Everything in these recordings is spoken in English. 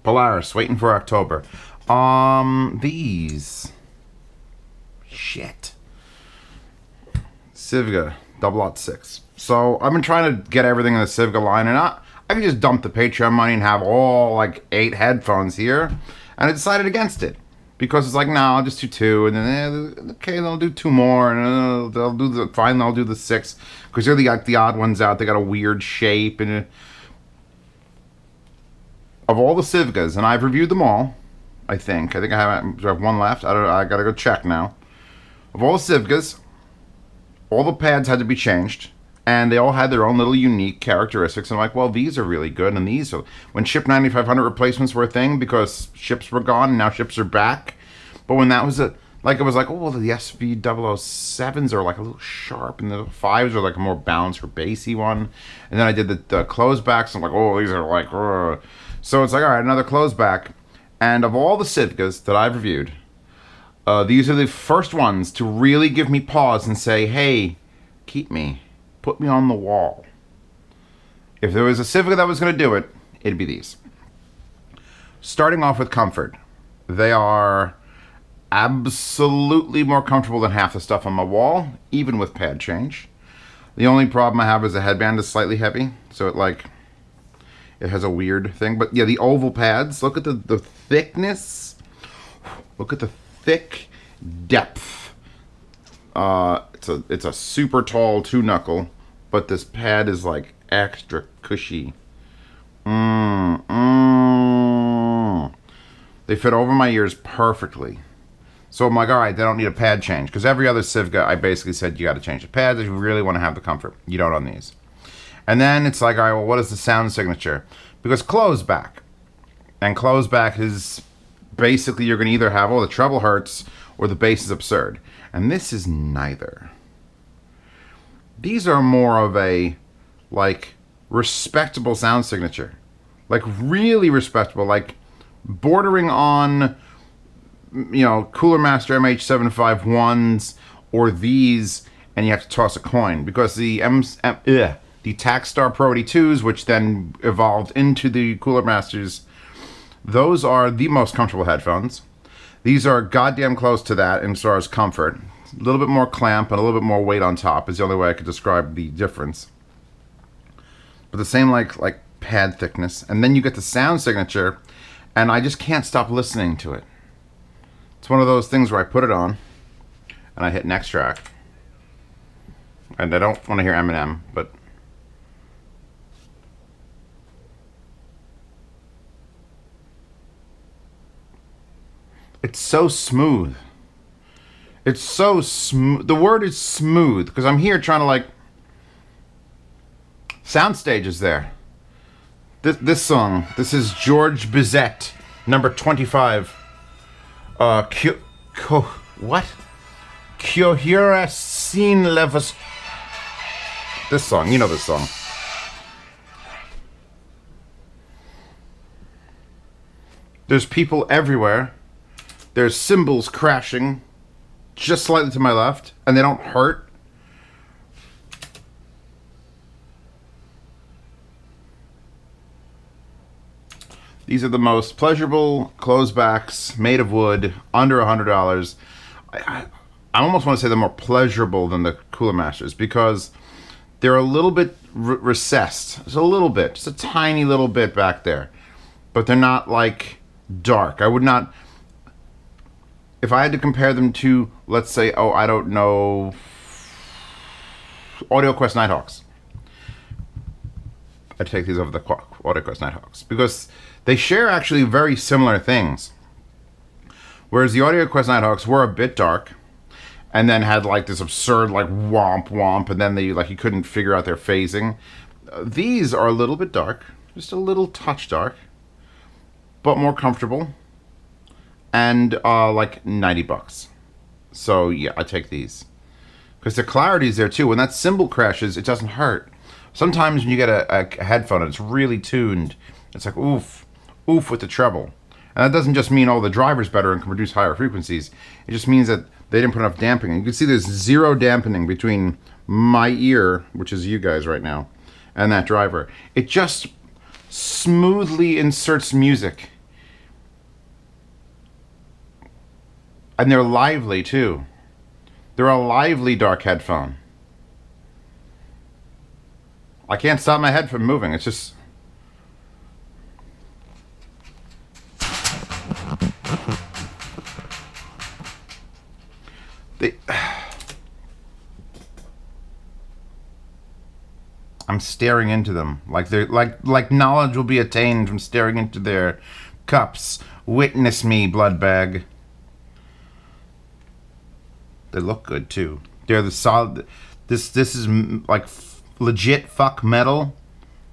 Polaris, waiting for October. These. Shit. Sivga, 006. So I've been trying to get everything in the Sivga line, and I can just dump the Patreon money and have all like 8 headphones here, and I decided against it because it's like, no, I'll just do 2, and then okay, they'll do 2 more, and they'll do the finally I'll do the 6 because they're the odd ones out. They got a weird shape, and of all the Sivgas, and I've reviewed them all. I think I have one left. I gotta go check now. Of all the Sivgas, all the pads had to be changed, and they all had their own little unique characteristics. And I'm like, well, these are really good, and these are... When Ship 9500 replacements were a thing because ships were gone, and now ships are back. But when that was it was like, oh, well, the SV007s are like a little sharp, and the 5s are like a more balanced or bassy one. And then I did the closed backs, and I'm like, oh, these are like... Ugh. So it's like, all right, another closed back. And of all the Sivgas that I've reviewed, these are the first ones to really give me pause and say, hey, keep me. Put me on the wall. If there was a Sivga that was going to do it, it'd be these. Starting off with comfort. They are absolutely more comfortable than half the stuff on my wall, even with pad change. The only problem I have is the headband is slightly heavy, so it has a weird thing. But yeah, the oval pads, look at the thickness. Look at the thick depth. It's a super tall 2-knuckle, but this pad is like extra cushy. They fit over my ears perfectly. So I'm like, all right, they don't need a pad change. Because every other Sivga, I basically said, you got to change the pads if you really want to have the comfort. You don't on these. And then it's like, all right, well, what is the sound signature? Because closed back. And closed back is basically you're going to either have, oh, the treble hurts or the bass is absurd. And this is neither. These are more of a, like, respectable sound signature. Like, really respectable. Like, bordering on, you know, Cooler Master MH751s or these, and you have to toss a coin. Because the Takstar Pro 82s, which then evolved into the Cooler Masters, those are the most comfortable headphones. These are goddamn close to that as far as comfort. A little bit more clamp and a little bit more weight on top is the only way I could describe the difference. But the same like pad thickness. And then you get the sound signature, and I just can't stop listening to it. It's one of those things where I put it on, and I hit next track. And I don't want to hear Eminem, but... It's so smooth. It's so smooth. The word is smooth, because I'm here trying to, like... Soundstage is there. This song, this is George Bizet, number 25. What? Kyohira Sin Levas. This song, you know this song. There's people everywhere. There's cymbals crashing just slightly to my left, and they don't hurt. These are the most pleasurable closed backs made of wood, under $100. I almost want to say they're more pleasurable than the Cooler Masters because they're a little bit recessed. Just a little bit, just a tiny little bit back there. But they're not like dark. I would not... If I had to compare them to, let's say, oh, I don't know, AudioQuest Nighthawks, I'd take these over the AudioQuest Nighthawks because they share actually very similar things. Whereas the AudioQuest Nighthawks were a bit dark, and then had like this absurd like womp womp, and then they like you couldn't figure out their phasing. These are a little bit dark, just a little touch dark, but more comfortable. And like $90. So yeah, I take these because the clarity is there too. When that cymbal crashes, it doesn't hurt. Sometimes when you get a headphone and it's really tuned, it's like oof, oof with the treble. And that doesn't just mean, oh, the driver's better and can produce higher frequencies. It just means that they didn't put enough dampening. You can see there's zero dampening between my ear, which is you guys right now, and that driver. It just smoothly inserts music And they're lively too. They're a lively dark headphone. I can't stop my head from moving. It's just... I'm staring into them. Like they're like knowledge will be attained from staring into their cups. Witness me, blood bag. They look good too. They're the solid. This is like legit fuck metal.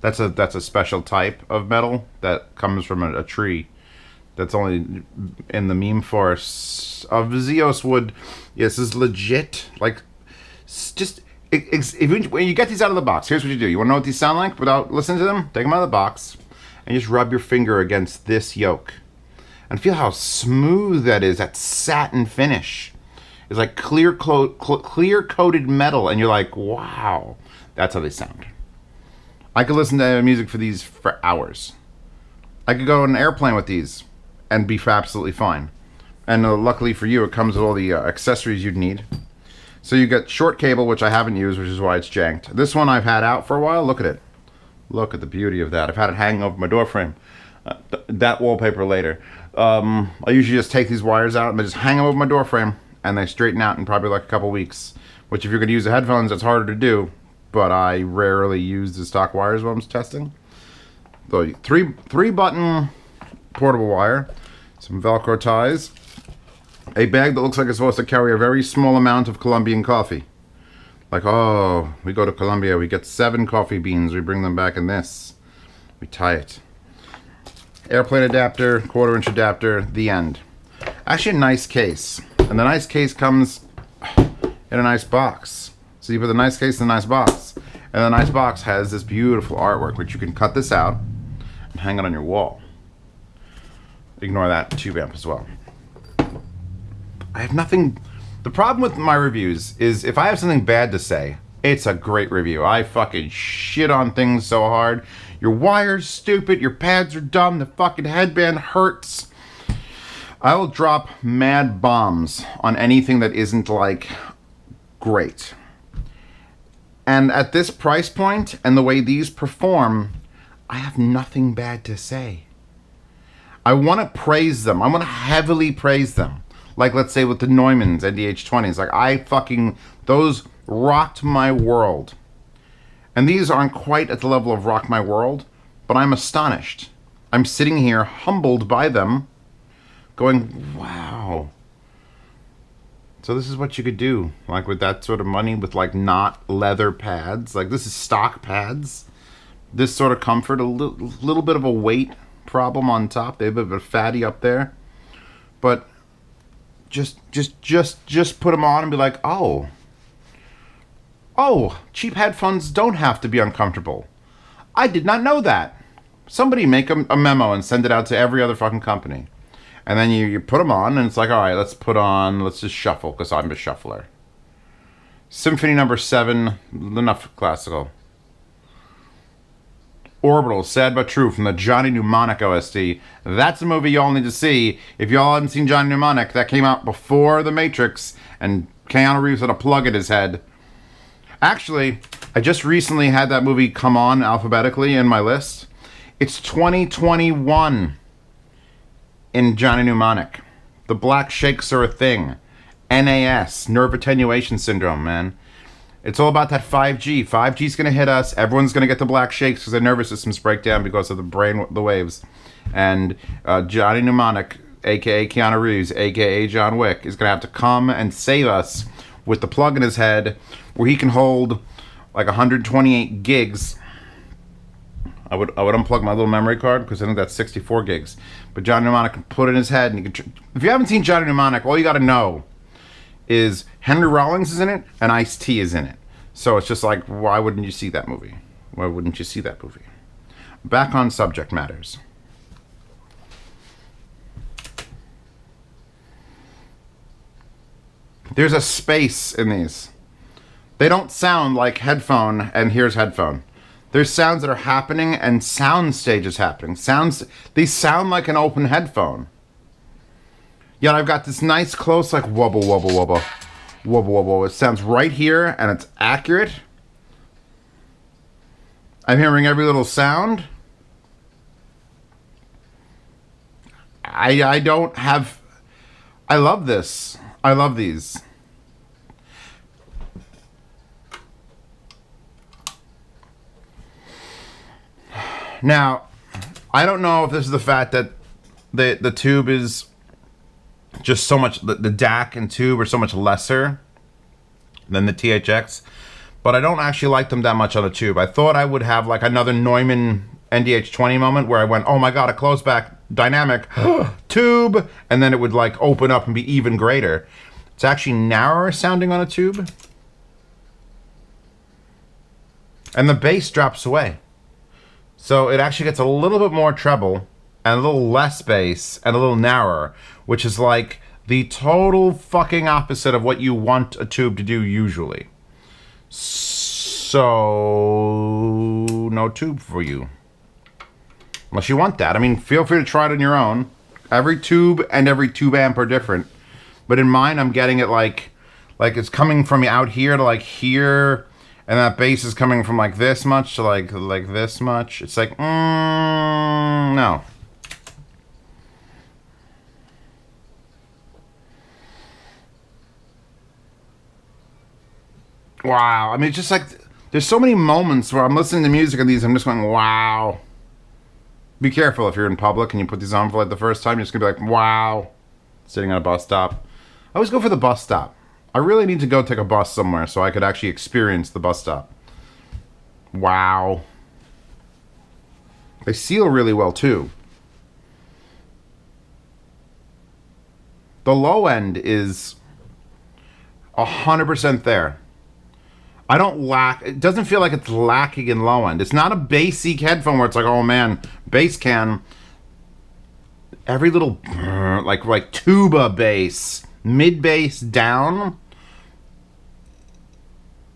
That's a special type of metal that comes from a tree. That's only in the meme forests of Zeos wood. Yes, this is legit. Like, just when you get these out of the box, here's what you do. You want to know what these sound like without listening to them? Take them out of the box and just rub your finger against this yoke and feel how smooth that is. That satin finish. It's like clear coated metal, and you're like, wow, that's how they sound. I could listen to music for these for hours. I could go on an airplane with these and be absolutely fine. And luckily for you, it comes with all the accessories you'd need. So you get short cable, which I haven't used, which is why it's janked. This one I've had out for a while. Look at it. Look at the beauty of that. I've had it hanging over my door frame. That wallpaper later. I usually just take these wires out and I just hang them over my door frame. And they straighten out in probably like a couple weeks. Which if you're going to use the headphones, it's harder to do. But I rarely use the stock wires when I'm testing. So three button portable wire. Some Velcro ties. A bag that looks like it's supposed to carry a very small amount of Colombian coffee. Like, oh, we go to Colombia, we get 7 coffee beans, we bring them back in this. We tie it. Airplane adapter, 1/4-inch adapter, the end. Actually a nice case. And the nice case comes in a nice box. So you put the nice case in the nice box. And the nice box has this beautiful artwork, which you can cut this out and hang it on your wall. Ignore that tube amp as well. I have nothing... The problem with my reviews is if I have something bad to say, it's a great review. I fucking shit on things so hard. Your wire's stupid, your pads are dumb, the fucking headband hurts. I will drop mad bombs on anything that isn't, like, great. And at this price point and the way these perform, I have nothing bad to say. I want to praise them. I want to heavily praise them. Like, let's say with the Neumanns and the TH900s. Like, those rocked my world. And these aren't quite at the level of rock my world, but I'm astonished. I'm sitting here humbled by them, going, wow. So this is what you could do, like with that sort of money, with like not leather pads. Like, this is stock pads. This sort of comfort, a little bit of a weight problem on top. They have a bit of a fatty up there. But just put them on and be like, oh, cheap headphones don't have to be uncomfortable. I did not know that. Somebody make a memo and send it out to every other fucking company. And then you put them on, and it's like, all right, let's just shuffle, because I'm a shuffler. Symphony number 7, enough classical. Orbital, Sad But True, from the Johnny Mnemonic OST. That's a movie y'all need to see. If y'all haven't seen Johnny Mnemonic, that came out before The Matrix, and Keanu Reeves had a plug in his head. Actually, I just recently had that movie come on alphabetically in my list. It's 2021 in Johnny Mnemonic. The black shakes are a thing. NAS, nerve attenuation syndrome, man. It's all about that 5G. 5G's going to hit us. Everyone's going to get the black shakes because their nervous systems break down because of the waves. And Johnny Mnemonic, a.k.a. Keanu Reeves, a.k.a. John Wick, is going to have to come and save us with the plug in his head where he can hold like 128 gigs. I would unplug my little memory card because I think that's 64 gigs. But Johnny Mnemonic can put it in his head. And if you haven't seen Johnny Mnemonic, all you got to know is Henry Rollins is in it and Ice-T is in it. So it's just like, why wouldn't you see that movie? Why wouldn't you see that movie? Back on subject matters. There's a space in these. They don't sound like headphone and here's headphone. There's sounds that are happening and Soundstage is happening. These sound like an open headphone. Yet I've got this nice close like wobble, wobble, wobble, wobble, wobble. It sounds right here and it's accurate. I'm hearing every little sound. I don't have... I love this. I love these. Now, I don't know if this is the fact that the tube is just so much... The DAC and tube are so much lesser than the THX. But I don't actually like them that much on the tube. I thought I would have like another Neumann NDH20 moment where I went, oh my god, a close back dynamic tube, and then it would like open up and be even greater. It's actually narrower sounding on a tube. And the bass drops away. So it actually gets a little bit more treble and a little less bass and a little narrower, which is like the total fucking opposite of what you want a tube to do usually. So no tube for you. Unless you want that. I mean, feel free to try it on your own. Every tube and every tube amp are different. But in mine, I'm getting it like it's coming from out here to like here, and that bass is coming from like this much to like this much. It's like, no. Wow. I mean, it's just like, there's so many moments where I'm listening to music and these, I'm just going, wow. Be careful if you're in public and you put these on for like the first time. You're just going to be like, wow. Sitting on a bus stop. I always go for the bus stop. I really need to go take a bus somewhere so I could actually experience the bus stop. Wow. They seal really well too. The low end is 100% there. I don't lack... It doesn't feel like it's lacking in low end. It's not a bass-y headphone where it's like, oh man, bass can. Every little... Like tuba bass, mid-bass down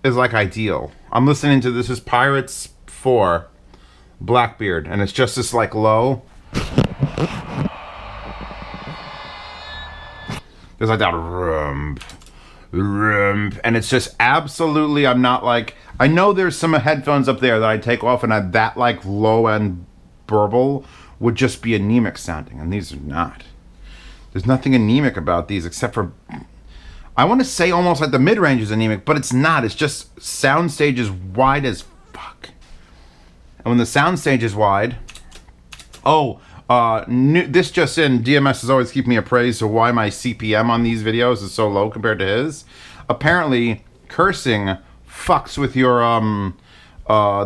is like ideal. I'm listening to this is Pirates 4, Blackbeard, and it's just this like low. There's like that and it's just absolutely, I'm not like, I know there's some headphones up there that I take off and that like low end burble would just be anemic sounding, and these are not. There's nothing anemic about these except for, I want to say almost like the mid-range is anemic, but it's not. It's just Soundstage is wide as fuck. And when the Soundstage is wide, this just in, DMS is always keeping me appraised of why my CPM on these videos is so low compared to his. Apparently, cursing fucks with your,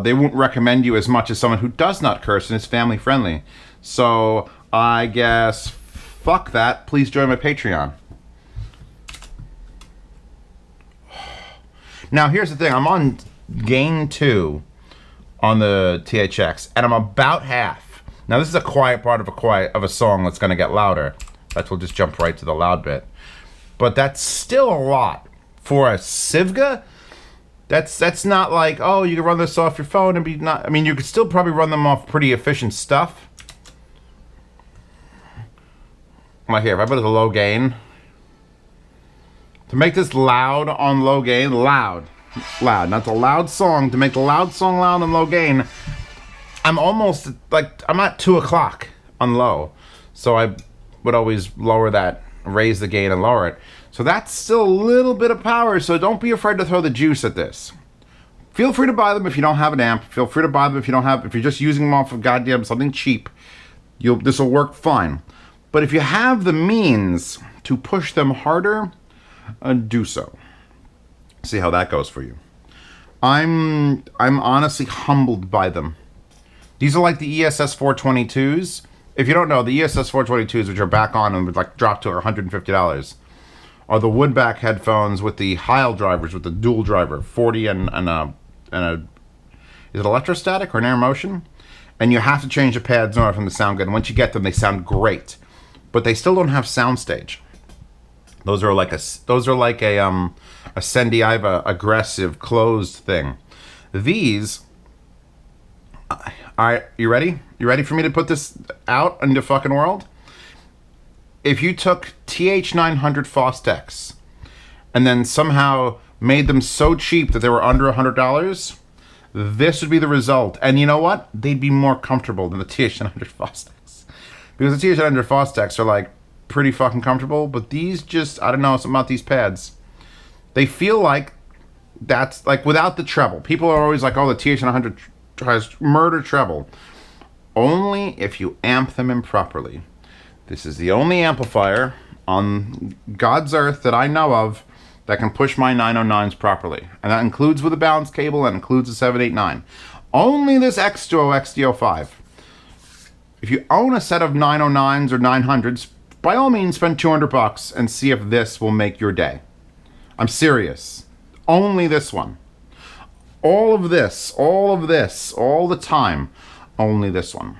they won't recommend you as much as someone who does not curse and is family friendly. So, I guess, fuck that. Please join my Patreon. Now, here's the thing. I'm on gain 2 on the THX, and I'm about half. Now this is a quiet part of a song that's going to get louder. That will just jump right to the loud bit. But that's still a lot for a Sivga. That's not like, oh, you can run this off your phone and be not. I mean, you could still probably run them off pretty efficient stuff. Right here, if I put it at low gain, to make this loud on low gain, loud. Not the loud song. To make the loud song loud on low gain, I'm almost, like, I'm at 2 o'clock on low. So I would always lower that, raise the gain and lower it. So that's still a little bit of power, so don't be afraid to throw the juice at this. Feel free to buy them if you don't have an amp. Feel free to buy them if you don't have, if you're just using them off of goddamn something cheap. This will work fine. But if you have the means to push them harder, do so. See how that goes for you. I'm honestly humbled by them. These are like the ESS 422s. If you don't know, the ESS 422s, which are back on and would like drop to $150, are the woodback headphones with the Heil drivers with the dual driver, 40 and a is it electrostatic or an air motion? And you have to change the pads in order for them to sound good. And once you get them, they sound great, but they still don't have Soundstage. Those are like a Sendiva aggressive closed thing. These. All right, you ready? You ready for me to put this out in the fucking world? if you took TH900 Fostex and then somehow made them so cheap that they were under $100, this would be the result. And you know what? They'd be more comfortable than the TH900 Fostex. Because the TH900 Fostex are like pretty fucking comfortable, but these just, I don't know, something about these pads. They feel like that's like without the treble. People are always like, oh, the TH900 has murder treble. Only if you amp them improperly. This is the only amplifier on God's earth that I know of that can push my 909s properly. And that includes with a balance cable and includes a 789. Only this X-Duo XD05. If you own a set of 909s or 900s, by all means spend $200 and see if this will make your day. I'm serious. Only this one. All of this, all the time, only this one.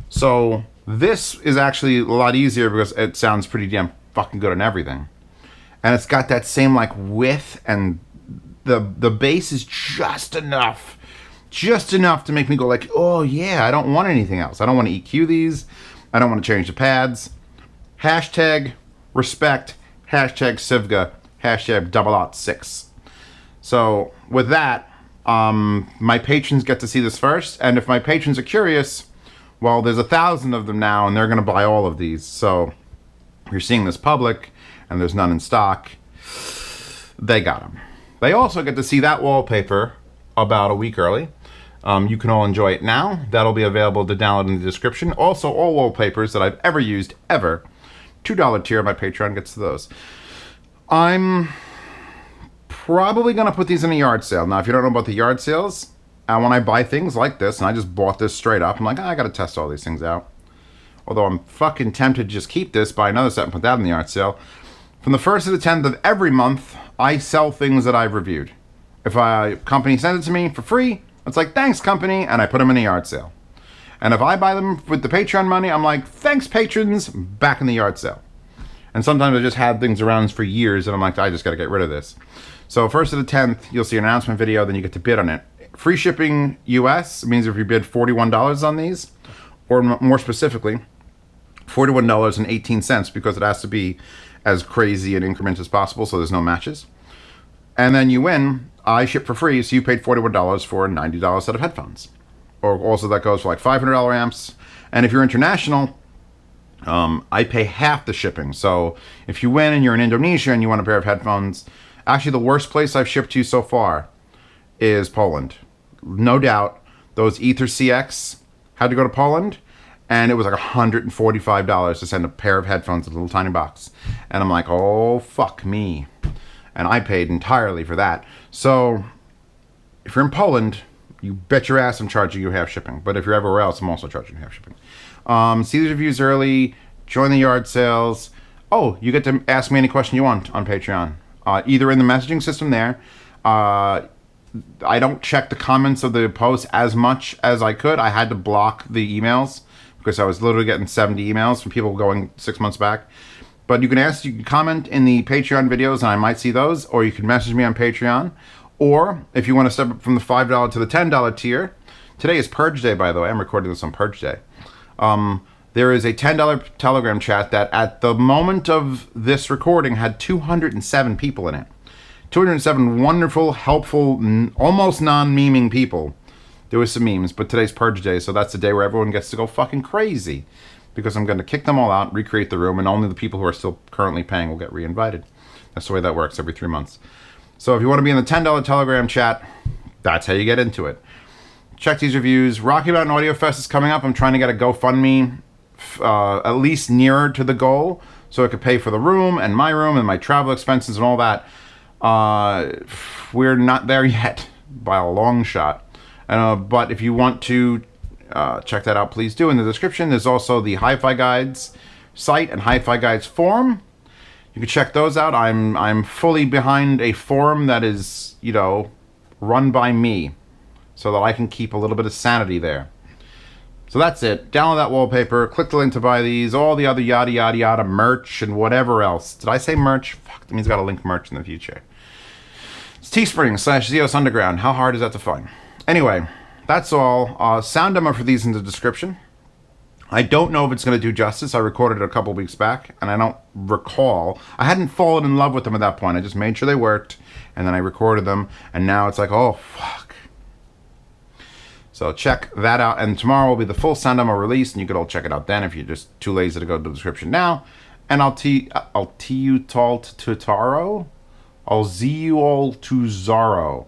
So this is actually a lot easier because it sounds pretty damn fucking good on everything. And it's got that same like width, and the bass is just enough to make me go like, oh yeah, I don't want anything else. I don't want to EQ these. I don't want to change the pads. Hashtag respect, hashtag Sivga, hashtag 006. So with that, my patrons get to see this first, and if my patrons are curious, well, there's 1,000 of them now, and they're going to buy all of these. So you're seeing this public, and there's none in stock. They got them. They also get to see that wallpaper about a week early. You can all enjoy it now. That'll be available to download in the description. Also, all wallpapers that I've ever used, ever. $2 tier on my Patreon gets to those. I'm probably going to put these in a yard sale. Now, if you don't know about the yard sales, when I buy things like this, and I just bought this straight up, I'm like, I got to test all these things out. Although I'm fucking tempted to just keep this, buy another set and put that in the yard sale. From the 1st to the 10th of every month, I sell things that I've reviewed. If a company sends it to me for free, it's like, thanks company, and I put them in a yard sale. And if I buy them with the Patreon money, I'm like, thanks patrons, back in the yard sale. And sometimes I just had things around for years, and I'm like, I just got to get rid of this. So 1st to the 10th, you'll see an announcement video, then you get to bid on it. Free shipping US means if you bid $41 on these, or more specifically, $41.18, because it has to be as crazy an increment as possible, so there's no matches. And then you win. I ship for free, so you paid $41 for a $90 set of headphones. Or also that goes for like $500 amps. And if you're international, I pay half the shipping. So if you win and you're in Indonesia and you want a pair of headphones, actually the worst place I've shipped to so far is Poland. No doubt, those Ether CX had to go to Poland, and it was like $145 to send a pair of headphones in a little tiny box. And I'm like, oh, fuck me. And I paid entirely for that. So if you're in Poland, you bet your ass I'm charging you half shipping. But if you're everywhere else, I'm also charging you half shipping. See these reviews early, join the yard sales. Oh, you get to ask me any question you want on Patreon. Either in the messaging system there. I don't check the comments of the posts as much as I could. I had to block the emails because I was literally getting 70 emails from people going 6 months back. But you can comment in the Patreon videos and I might see those, or you can message me on Patreon. Or if you want to step up from the $5 to the $10 tier, today is Purge Day, by the way. I'm recording this on Purge Day. There is a $10 Telegram chat that at the moment of this recording had 207 people in it. 207 wonderful, helpful, almost non-meming people. There was some memes, but today's Purge Day, so that's the day where everyone gets to go fucking crazy. Because I'm going to kick them all out, recreate the room, and only the people who are still currently paying will get re-invited. That's the way that works every 3 months. So if you want to be in the $10 Telegram chat, that's how you get into it. Check these reviews. Rocky Mountain Audio Fest is coming up. I'm trying to get a GoFundMe at least nearer to the goal so it could pay for the room and my travel expenses and all that. We're not there yet by a long shot. But if you want to check that out, please do. In the description, there's also the Hi-Fi Guides site and Hi-Fi Guides forum. You can check those out. I'm fully behind a forum that is, you know, run by me so that I can keep a little bit of sanity there. So that's it. Download that wallpaper. Click the link to buy these. All the other yada yada yada merch and whatever else. Did I say merch? Fuck, that means I got to link merch in the future. It's Teespring/Zeos Underground. How hard is that to find? Anyway, that's all. Sound demo for these in the description. I don't know if it's going to do justice. I recorded it a couple weeks back, and I don't recall. I hadn't fallen in love with them at that point. I just made sure they worked, and then I recorded them, and now it's like, oh, fuck. So check that out, and tomorrow will be the full sound demo release, and you could all check it out then if you're just too lazy to go to the description now. And I'll see you all to Taro. I'll see you all to Zaro.